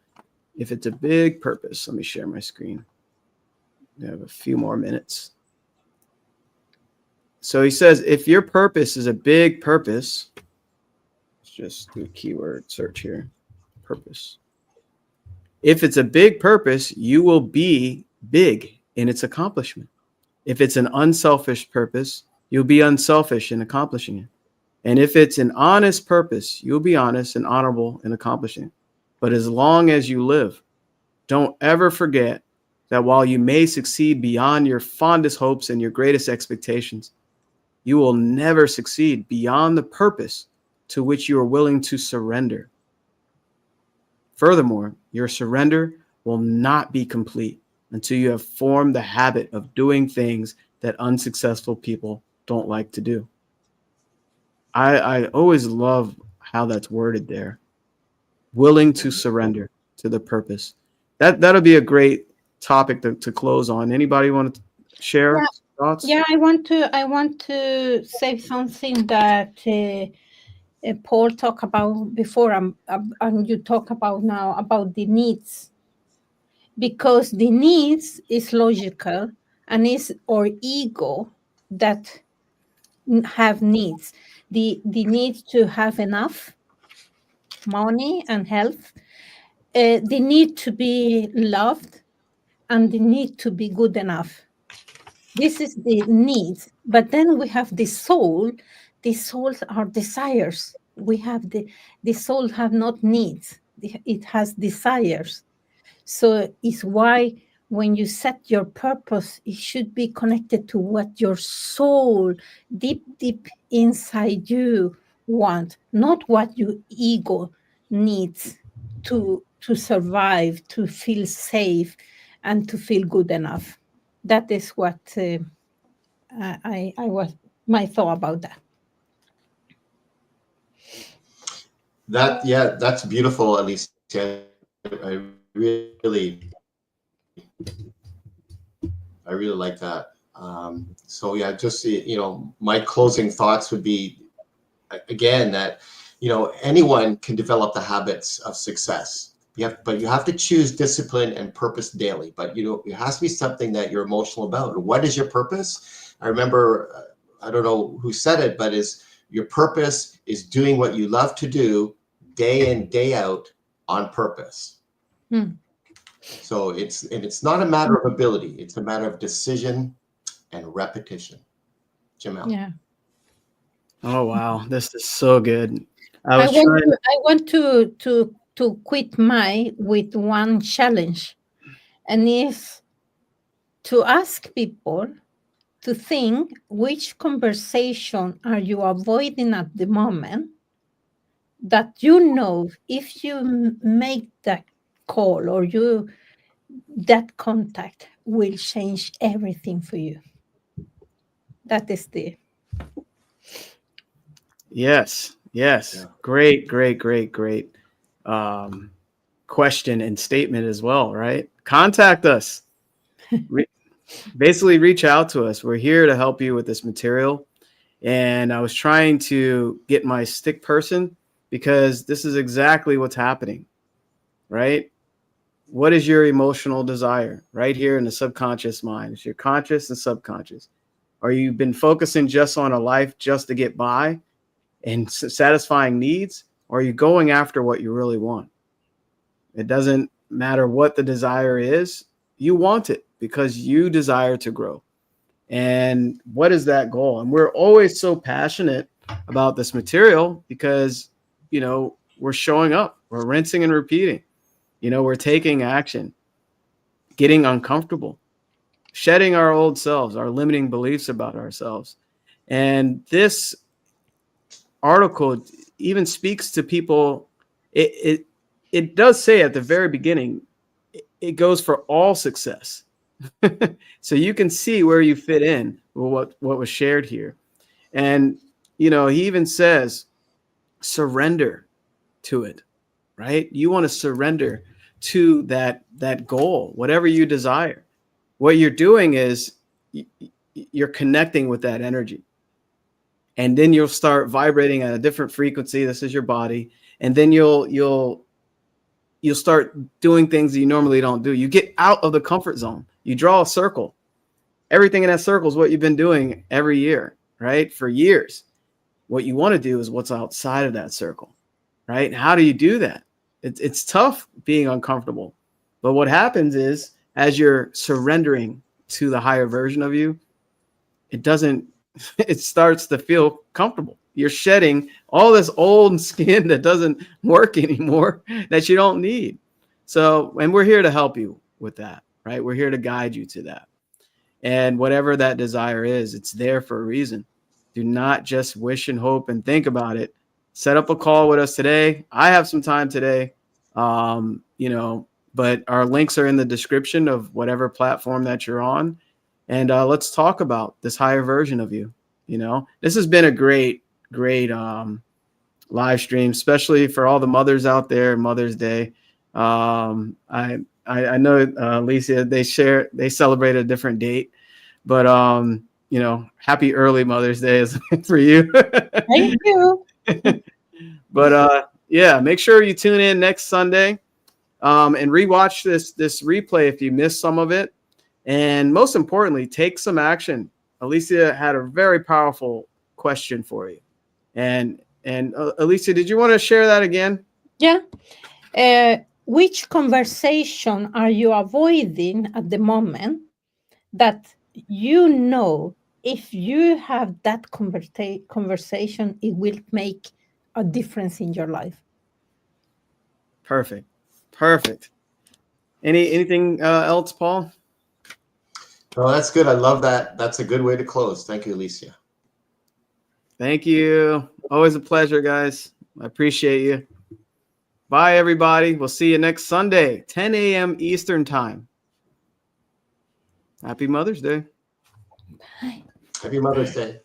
If it's a big purpose, let me share my screen. We have a few more minutes. So he says, if your purpose is a big purpose, let's just do a keyword search here, purpose. If it's a big purpose, you will be big in its accomplishment. If it's an unselfish purpose, you'll be unselfish in accomplishing it. And if it's an honest purpose, you'll be honest and honorable in accomplishing it. But as long as you live, don't ever forget that while you may succeed beyond your fondest hopes and your greatest expectations, you will never succeed beyond the purpose to which you are willing to surrender. Furthermore, your surrender will not be complete until you have formed the habit of doing things that unsuccessful people don't like to do. I always love how that's worded there. Willing to surrender to the purpose. That'll be a great topic to close on. Anybody want to share thoughts? Yeah, I want to say something that Paul talked about before, and you talk about now, about the needs, because the needs is logical, and it's our ego that have needs. The need to have enough money and health, the need to be loved, and the need to be good enough. This is the needs. But then we have the soul. The souls are desires. We have the soul have not needs. It has desires. So it's why when you set your purpose, it should be connected to what your soul deep inside you want, not what your ego needs to survive, to feel safe, and to feel good enough. That is what I was my thought about that. That's beautiful, Alicia. I really like that. So yeah, just my closing thoughts would be, again, that anyone can develop the habits of success. But you have to choose discipline and purpose daily. But it has to be something that you're emotional about. What is your purpose? I remember, I don't know who said it, but your purpose is doing what you love to do day in, day out on purpose. So it's not a matter of ability. It's a matter of decision and repetition. Jamel. Yeah. Oh, wow. This is so good. I want to quit with one challenge, and is to ask people to think which conversation are you avoiding at the moment that if you make that call or that contact will change everything for you. That is the Yes. Yeah. Great question and statement as well, right? Contact us. Basically reach out to us. We're here to help you with this material. And I was trying to get my stick person because this is exactly what's happening, right? What is your emotional desire right here in the subconscious mind? It's your conscious and subconscious. Are you been focusing just on a life just to get by and satisfying needs? Or are you going after what you really want? It doesn't matter what the desire is. You want it because you desire to grow. And what is that goal? And we're always so passionate about this material because, we're showing up, we're rinsing and repeating, we're taking action, getting uncomfortable, shedding our old selves, our limiting beliefs about ourselves. And this article even speaks to people. It does say at the very beginning, it goes for all success. So you can see where you fit in with what was shared here. And, he even says, surrender to it, right? You want to surrender to that goal, whatever you desire. What you're doing is you're connecting with that energy. And then you'll start vibrating at a different frequency. This is your body. And then you'll start doing things that you normally don't do. You get out of the comfort zone. You draw a circle. Everything in that circle is what you've been doing every year, right? For years. What you want to do is what's outside of that circle, right? How do you do that? It's tough being uncomfortable. But what happens is as you're surrendering to the higher version of you, it starts to feel comfortable. You're shedding all this old skin that doesn't work anymore that you don't need. So, and we're here to help you with that, right? We're here to guide you to that. And whatever that desire is, it's there for a reason. Do not just wish and hope and think about it. Set up a call with us today. I have some time today, but our links are in the description of whatever platform that you're on. And let's talk about this higher version of you. This has been a great live stream, especially for all the mothers out there, Mother's Day. I know, Alicia, they celebrate a different date, but happy early Mother's Day is for you. Thank you. But make sure you tune in next Sunday and rewatch this replay if you missed some of it. And most importantly, take some action. Alicia had a very powerful question for you. And Alicia, did you want to share that again? Yeah. Which conversation are you avoiding at the moment that if you have that conversation, it will make a difference in your life? Perfect. Anything else, Paul? Oh, that's good. I love that. That's a good way to close. Thank you, Alicia. Thank you. Always a pleasure, guys. I appreciate you. Bye, everybody. We'll see you next Sunday, 10 a.m. Eastern Time. Happy Mother's Day. Bye. Happy Mother's Day.